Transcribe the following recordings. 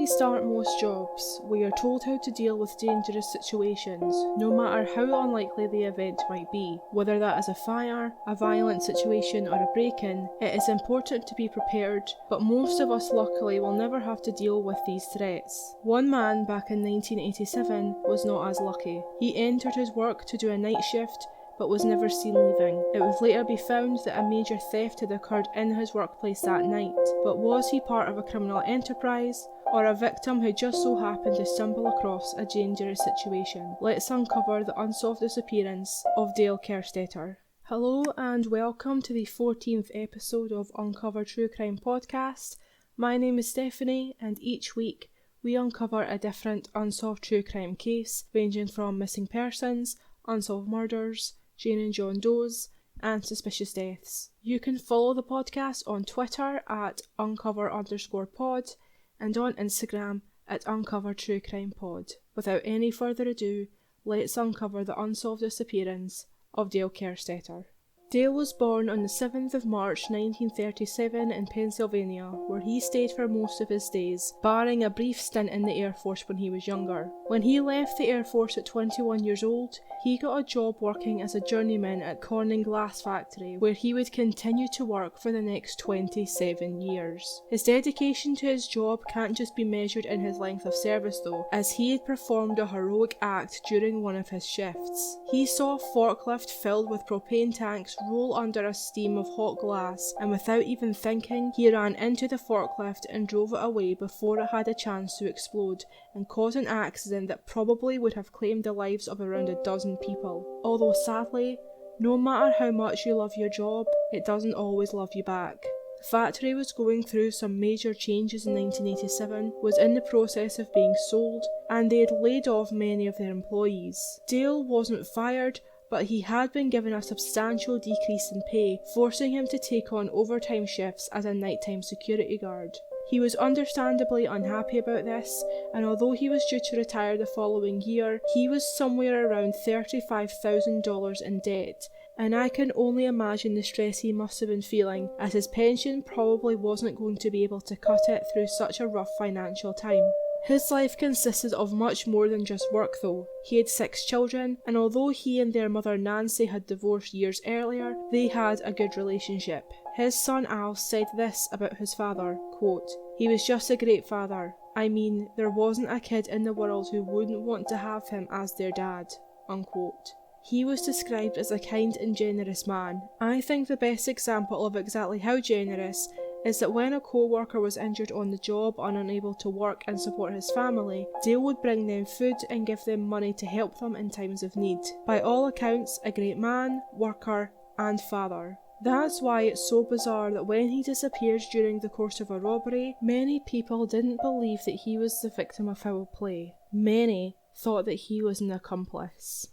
we start most jobs, we are told how to deal with dangerous situations, no matter how unlikely the event might be. Whether that is a fire, a violent situation or a break-in, it is important to be prepared, but most of us luckily will never have to deal with these threats. One man back in 1987 was not as lucky. He entered his work to do a night shift, but was never seen leaving. It would later be found that a major theft had occurred in his workplace that night, but was he part of a criminal enterprise, or a victim who just so happened to stumble across a dangerous situation? Let's uncover the unsolved disappearance of Dale Kerstetter. Hello and welcome to the 14th episode of Uncover True Crime Podcast. My name is Stephanie, and each week we uncover a different unsolved true crime case, ranging from missing persons, unsolved murders, Jane and John Does, and suspicious deaths. You can follow the podcast on Twitter at uncover_pod and on Instagram at uncovertruecrimepod. Without any further ado, let's uncover the unsolved disappearance of Dale Kerstetter. Dale was born on the 7th of March 1937 in Pennsylvania, where he stayed for most of his days, barring a brief stint in the Air Force when he was younger. When he left the Air Force at 21 years old, he got a job working as a journeyman at Corning Glass Factory, where he would continue to work for the next 27 years. His dedication to his job can't just be measured in his length of service though, as he had performed a heroic act during one of his shifts. He saw a forklift filled with propane tanks roll under a steam of hot glass, and without even thinking, he ran into the forklift and drove it away before it had a chance to explode and cause an accident that probably would have claimed the lives of around a dozen people. Although sadly, no matter how much you love your job, it doesn't always love you back. The factory was going through some major changes in 1987, was in the process of being sold, and they had laid off many of their employees. Dale wasn't fired, but he had been given a substantial decrease in pay, forcing him to take on overtime shifts as a nighttime security guard. He was understandably unhappy about this, and although he was due to retire the following year, he was somewhere around $35,000 in debt, and I can only imagine the stress he must have been feeling, as his pension probably wasn't going to be able to cut it through such a rough financial time. His life consisted of much more than just work though. He had 6 children, and although he and their mother Nancy had divorced years earlier, they had a good relationship. His son Al said this about his father, quote, "He was just a great father. I mean, there wasn't a kid in the world who wouldn't want to have him as their dad," unquote. He was described as a kind and generous man. I think the best example of exactly how generous is that when a co-worker was injured on the job and unable to work and support his family, Dale would bring them food and give them money to help them in times of need. By all accounts, a great man, worker, and father. That's why it's so bizarre that when he disappeared during the course of a robbery, many people didn't believe that he was the victim of foul play. Many thought that he was an accomplice.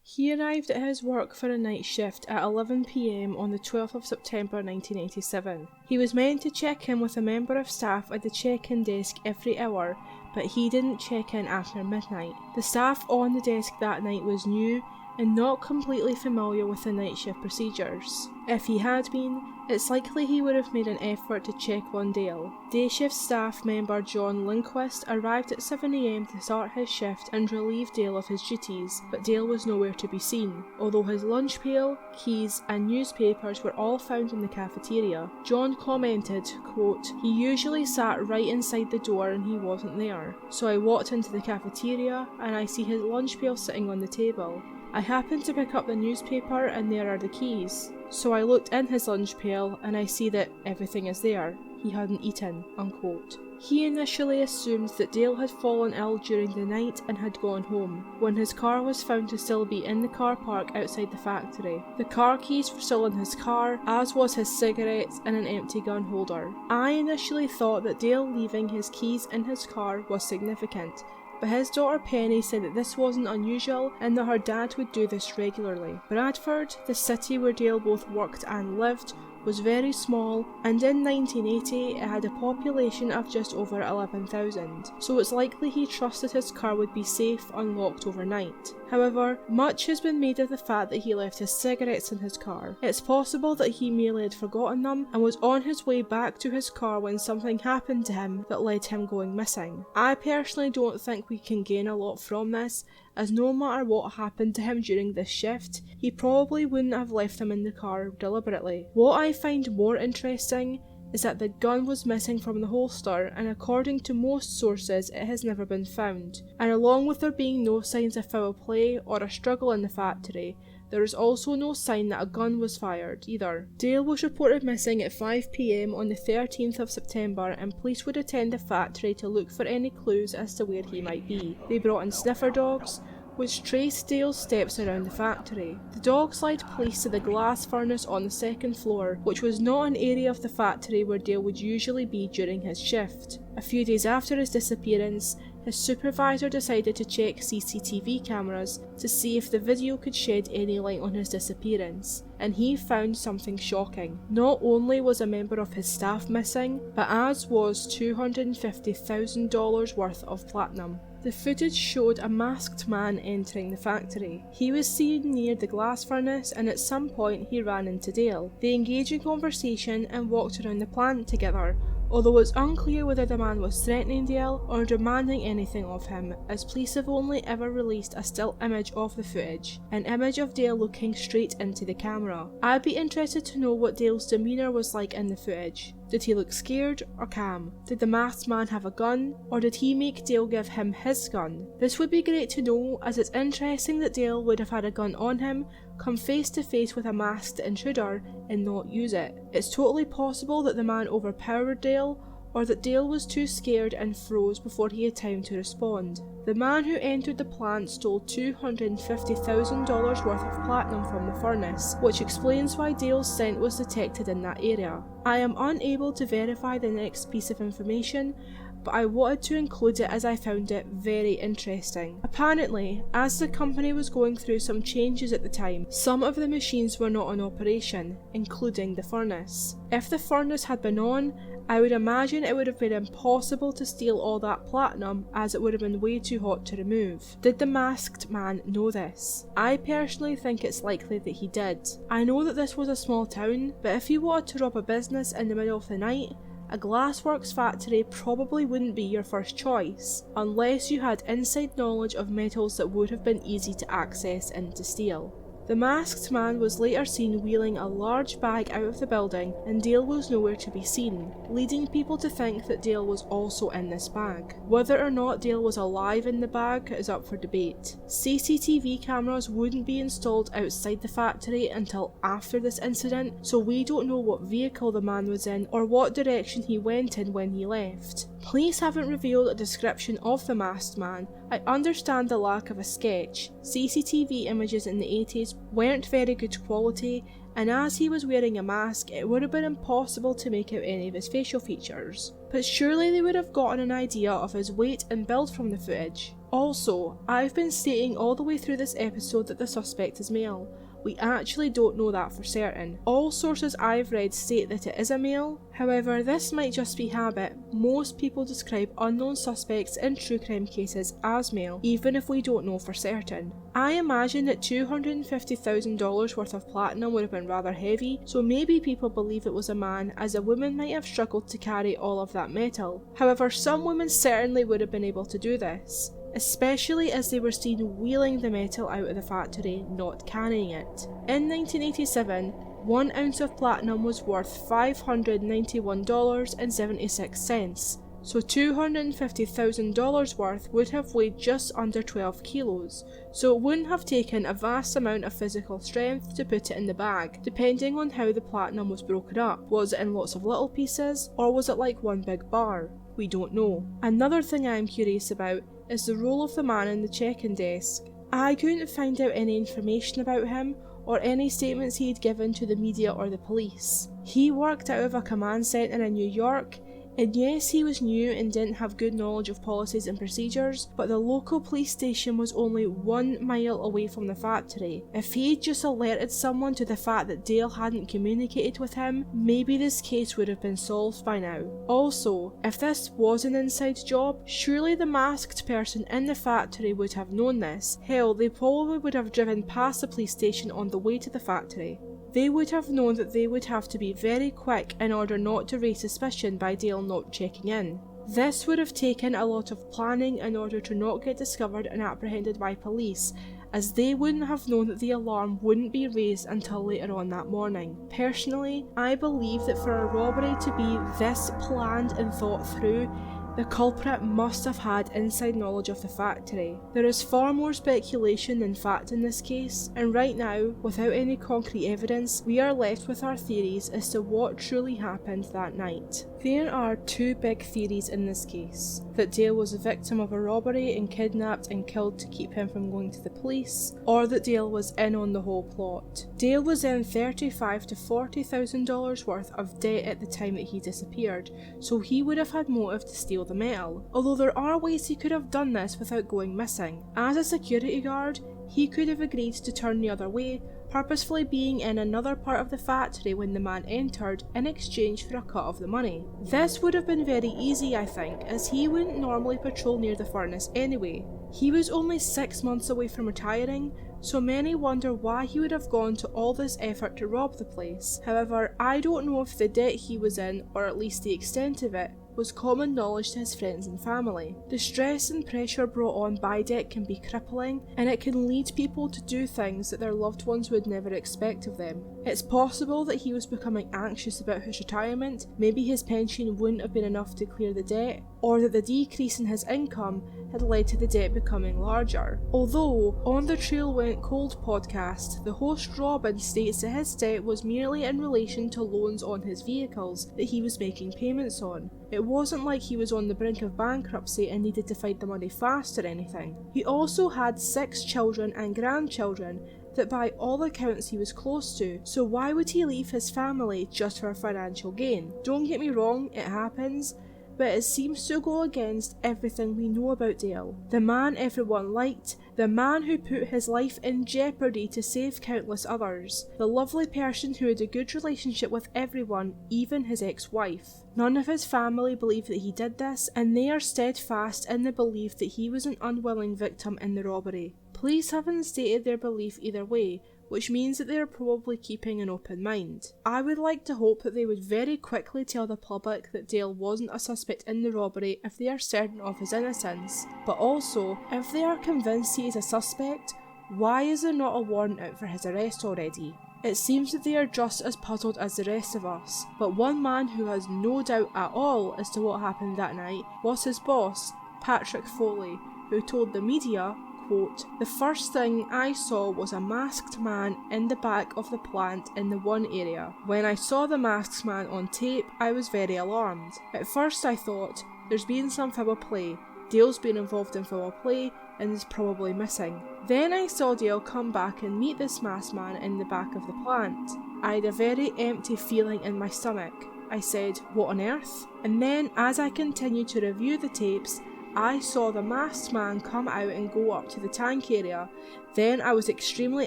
He arrived at his work for a night shift at 11 p.m. on the 12th of September 1987. He was meant to check in with a member of staff at the check-in desk every hour, but he didn't check in after midnight. The staff on the desk that night was new and not completely familiar with the night shift procedures. If he had been, it's likely he would have made an effort to check on Dale. Day shift staff member John Lindquist arrived at 7 a.m. to start his shift and relieve Dale of his duties, but Dale was nowhere to be seen. Although his lunch pail, keys and newspapers were all found in the cafeteria, John commented, quote, "He usually sat right inside the door and he wasn't there. So I walked into the cafeteria and I see his lunch pail sitting on the table. I happened to pick up the newspaper and there are the keys. So I looked in his lunch pail and I see that everything is there. He hadn't eaten," unquote. He initially assumed that Dale had fallen ill during the night and had gone home, when his car was found to still be in the car park outside the factory. The car keys were still in his car, as was his cigarettes and an empty gun holder. I initially thought that Dale leaving his keys in his car was significant, but his daughter Penny said that this wasn't unusual and that her dad would do this regularly. Bradford, the city where Dale both worked and lived, was very small, and in 1980 it had a population of just over 11,000, so it's likely he trusted his car would be safe unlocked overnight. However, much has been made of the fact that he left his cigarettes in his car. It's possible that he merely had forgotten them and was on his way back to his car when something happened to him that led to him going missing. I personally don't think we can gain a lot from this, as no matter what happened to him during this shift, he probably wouldn't have left them in the car deliberately. What I find more interesting is that the gun was missing from the holster, and according to most sources it has never been found. And along with there being no signs of foul play or a struggle in the factory, there is also no sign that a gun was fired either. Dale was reported missing at 5 PM on the 13th of September, and police would attend the factory to look for any clues as to where he might be. They brought in sniffer dogs, which traced Dale's steps around the factory. The dogs led police to the glass furnace on the second floor, which was not an area of the factory where Dale would usually be during his shift. A few days after his disappearance, his supervisor decided to check CCTV cameras to see if the video could shed any light on his disappearance, and he found something shocking. Not only was a member of his staff missing, but as was $250,000 worth of platinum. The footage showed a masked man entering the factory. He was seen near the glass furnace, and at some point he ran into Dale. They engaged in conversation and walked around the plant together, although it's unclear whether the man was threatening Dale or demanding anything of him, as police have only ever released a still image of the footage, an image of Dale looking straight into the camera. I'd be interested to know what Dale's demeanour was like in the footage. Did he look scared or calm? Did the masked man have a gun, or did he make Dale give him his gun? This would be great to know, as it's interesting that Dale would have had a gun on him, come face to face with a masked intruder and not use it. It's totally possible that the man overpowered Dale, or that Dale was too scared and froze before he had time to respond. The man who entered the plant stole $250,000 worth of platinum from the furnace, which explains why Dale's scent was detected in that area. I am unable to verify the next piece of information, but I wanted to include it as I found it very interesting. Apparently, as the company was going through some changes at the time, some of the machines were not in operation, including the furnace. If the furnace had been on, I would imagine it would have been impossible to steal all that platinum, as it would have been way too hot to remove. Did the masked man know this? I personally think it's likely that he did. I know that this was a small town, but if you wanted to rob a business in the middle of the night, a glassworks factory probably wouldn't be your first choice, unless you had inside knowledge of metals that would have been easy to access and to steal. The masked man was later seen wheeling a large bag out of the building, and Dale was nowhere to be seen, leading people to think that Dale was also in this bag. Whether or not Dale was alive in the bag is up for debate. CCTV cameras wouldn't be installed outside the factory until after this incident, so we don't know what vehicle the man was in or what direction he went in when he left. Police haven't revealed a description of the masked man. I understand the lack of a sketch. CCTV images in the 80s weren't very good quality, and as he was wearing a mask, it would have been impossible to make out any of his facial features. But surely they would have gotten an idea of his weight and build from the footage. Also, I've been stating all the way through this episode that the suspect is male. We actually don't know that for certain. All sources I've read state that it is a male. However, this might just be habit. Most people describe unknown suspects in true crime cases as male, even if we don't know for certain. I imagine that $250,000 worth of platinum would have been rather heavy, so maybe people believe it was a man, as a woman might have struggled to carry all of that metal. However, some women certainly would have been able to do this, especially as they were seen wheeling the metal out of the factory, not carrying it. In 1987, 1 ounce of platinum was worth $591.76, so $250,000 worth would have weighed just under 12 kilos, so it wouldn't have taken a vast amount of physical strength to put it in the bag, depending on how the platinum was broken up. Was it in lots of little pieces, or was it like one big bar? We don't know. Another thing I am curious about is the role of the man in the check-in desk. I couldn't find out any information about him or any statements he had given to the media or the police. He worked out of a command centre in New York, And yes, he was new and didn't have good knowledge of policies and procedures, but the local police station was only 1 mile away from the factory. If he'd just alerted someone to the fact that Dale hadn't communicated with him, maybe this case would have been solved by now. Also, if this was an inside job, surely the masked person in the factory would have known this. Hell, they probably would have driven past the police station on the way to the factory. They would have known that they would have to be very quick in order not to raise suspicion by Dale not checking in. This would have taken a lot of planning in order to not get discovered and apprehended by police, as they wouldn't have known that the alarm wouldn't be raised until later on that morning. Personally, I believe that for a robbery to be this planned and thought through, the culprit must have had inside knowledge of the factory. There is far more speculation than fact in this case, and right now, without any concrete evidence, we are left with our theories as to what truly happened that night. There are 2 big theories in this case: that Dale was a victim of a robbery and kidnapped and killed to keep him from going to the police, or that Dale was in on the whole plot. Dale was in $35,000 to $40,000 worth of debt at the time that he disappeared, so he would have had motive to steal the metal, although there are ways he could have done this without going missing. As a security guard, he could have agreed to turn the other way, purposefully being in another part of the factory when the man entered in exchange for a cut of the money. This would have been very easy, I think, as he wouldn't normally patrol near the furnace anyway. He was only 6 months away from retiring, so many wonder why he would have gone to all this effort to rob the place. However, I don't know if the debt he was in, or at least the extent of it, was common knowledge to his friends and family. The stress and pressure brought on by debt can be crippling, and it can lead people to do things that their loved ones would never expect of them. It's possible that he was becoming anxious about his retirement, maybe his pension wouldn't have been enough to clear the debt, or that the decrease in his income had led to the debt becoming larger. Although, on the Trail Went Cold podcast, the host Robin states that his debt was merely in relation to loans on his vehicles that he was making payments on. It wasn't like he was on the brink of bankruptcy and needed to find the money fast or anything. He also had 6 children and grandchildren that by all accounts he was close to, so why would he leave his family just for financial gain? Don't get me wrong, it happens, but it seems to go against everything we know about Dale. The man everyone liked, the man who put his life in jeopardy to save countless others, the lovely person who had a good relationship with everyone, even his ex-wife. None of his family believe that he did this, and they are steadfast in the belief that he was an unwilling victim in the robbery. Police haven't stated their belief either way, which means that they are probably keeping an open mind. I would like to hope that they would very quickly tell the public that Dale wasn't a suspect in the robbery if they are certain of his innocence, but also, if they are convinced he is a suspect, why is there not a warrant out for his arrest already? It seems that they are just as puzzled as the rest of us, but one man who has no doubt at all as to what happened that night was his boss, Patrick Foley, who told the media, quote, "The first thing I saw was a masked man in the back of the plant in the one area. When I saw the masked man on tape, I was very alarmed. At first I thought, there's been some foul play. Dale's been involved in foul play and is probably missing. Then I saw Dale come back and meet this masked man in the back of the plant. I had a very empty feeling in my stomach. I said, what on earth? And then as I continued to review the tapes, I saw the masked man come out and go up to the tank area. Then I was extremely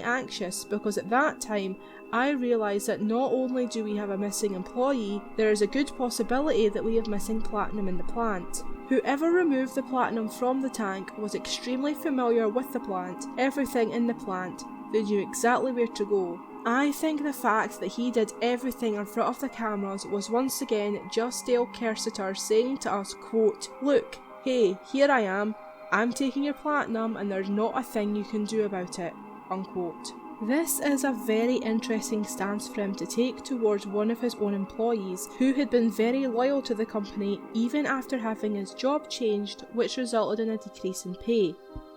anxious because at that time I realised that not only do we have a missing employee, there is a good possibility that we have missing platinum in the plant. Whoever removed the platinum from the tank was extremely familiar with the plant, everything in the plant. They knew exactly where to go. I think the fact that he did everything in front of the cameras was once again just Dale Kerstetter saying to us, quote, look, hey, here I am, I'm taking your platinum and there's not a thing you can do about it, unquote. This is a very interesting stance for him to take towards one of his own employees who had been very loyal to the company even after having his job changed, which resulted in a decrease in pay.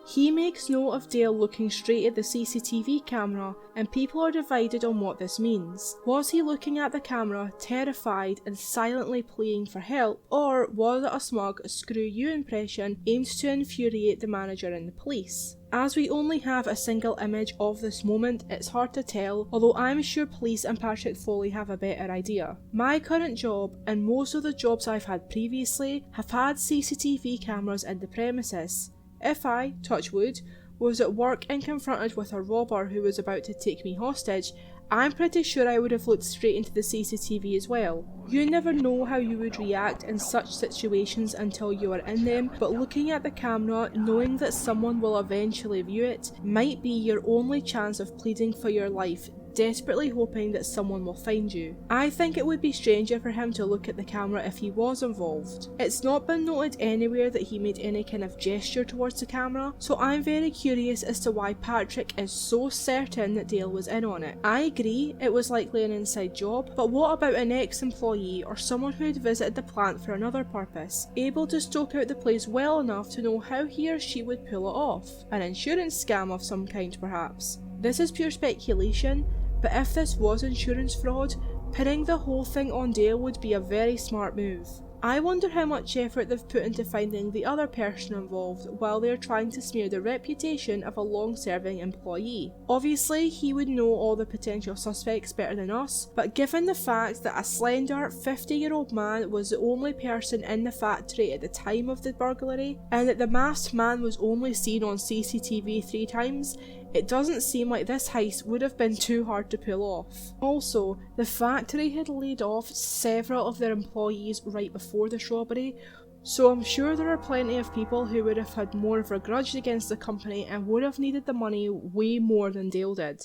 He makes note of Dale looking straight at the CCTV camera, and people are divided on what this means. Was he looking at the camera, terrified and silently pleading for help, or was it a smug screw you impression aimed to infuriate the manager and the police? As we only have a single image of this moment, it's hard to tell, although I'm sure police and Patrick Foley have a better idea. My current job, and most of the jobs I've had previously, have had CCTV cameras in the premises. If I, touch wood, was at work and confronted with a robber who was about to take me hostage, I'm pretty sure I would have looked straight into the CCTV as well. You never know how you would react in such situations until you are in them, but looking at the camera, knowing that someone will eventually view it, might be your only chance of pleading for your life, desperately hoping that someone will find you. I think it would be stranger for him to look at the camera if he was involved. It's not been noted anywhere that he made any kind of gesture towards the camera, so I'm very curious as to why Patrick is so certain that Dale was in on it. I agree it was likely an inside job, but what about an ex-employee or someone who had visited the plant for another purpose, able to stoke out the place well enough to know how he or she would pull it off? An insurance scam of some kind perhaps. This is pure speculation, but if this was insurance fraud, pinning the whole thing on Dale would be a very smart move. I wonder how much effort they've put into finding the other person involved while they're trying to smear the reputation of a long-serving employee. Obviously, he would know all the potential suspects better than us, but given the fact that a slender 50-year-old man was the only person in the factory at the time of the burglary, and that the masked man was only seen on CCTV 3 times, it doesn't seem like this heist would have been too hard to pull off. Also, the factory had laid off several of their employees right before this robbery, so I'm sure there are plenty of people who would have had more of a grudge against the company and would have needed the money way more than Dale did.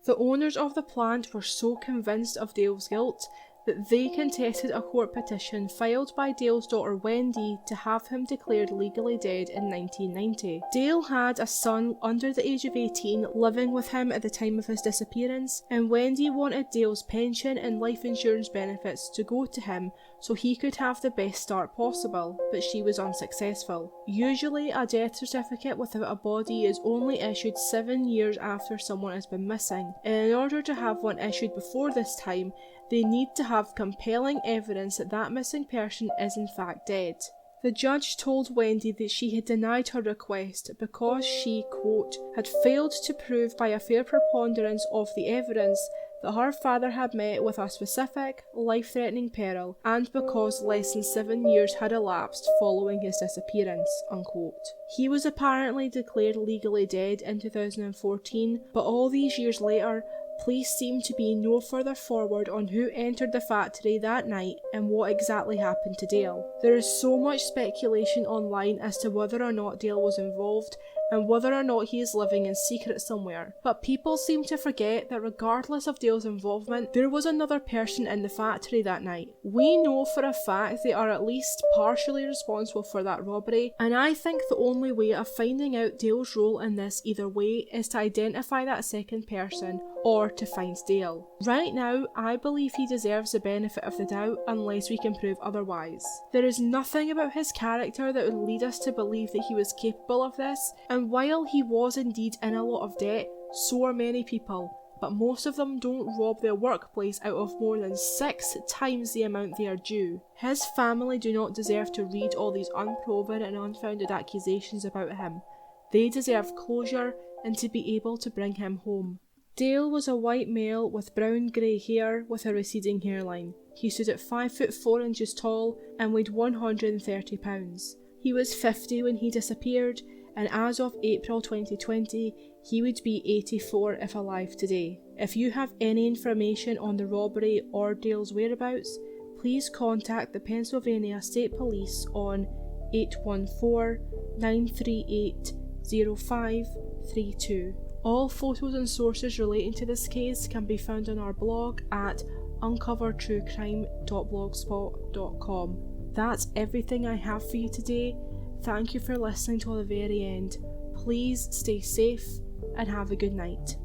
The owners of the plant were so convinced of Dale's guilt that they contested a court petition filed by Dale's daughter Wendy to have him declared legally dead in 1990. Dale had a son under the age of 18 living with him at the time of his disappearance, and Wendy wanted Dale's pension and life insurance benefits to go to him so he could have the best start possible, but she was unsuccessful. Usually a death certificate without a body is only issued 7 years after someone has been missing, and in order to have one issued before this time, they need to have compelling evidence that that missing person is in fact dead. The judge told Wendy that she had denied her request because she, quote, had failed to prove by a fair preponderance of the evidence that her father had met with a specific, life-threatening peril, and because less than 7 years had elapsed following his disappearance, unquote. He was apparently declared legally dead in 2014, but all these years later, police seem to be no further forward on who entered the factory that night and what exactly happened to Dale. There is so much speculation online as to whether or not Dale was involved and whether or not he is living in secret somewhere, but people seem to forget that regardless of Dale's involvement, there was another person in the factory that night. We know for a fact they are at least partially responsible for that robbery, and I think the only way of finding out Dale's role in this either way is to identify that second person or to find Dale. Right now, I believe he deserves the benefit of the doubt unless we can prove otherwise. There is nothing about his character that would lead us to believe that he was capable of this, and while he was indeed in a lot of debt, so are many people, but most of them don't rob their workplace out of more than 6 times the amount they are due. His family do not deserve to read all these unproven and unfounded accusations about him. They deserve closure and to be able to bring him home. Dale was a white male with brown-grey hair with a receding hairline. He stood at 5 foot 4 inches tall and weighed 130 pounds. He was 50 when he disappeared, and as of April 2020, he would be 84 if alive today. If you have any information on the robbery or Dale's whereabouts, please contact the Pennsylvania State Police on 814-938-0532. All photos and sources relating to this case can be found on our blog at uncovertruecrime.blogspot.com. That's everything I have for you today. Thank you for listening till the very end. Please stay safe and have a good night.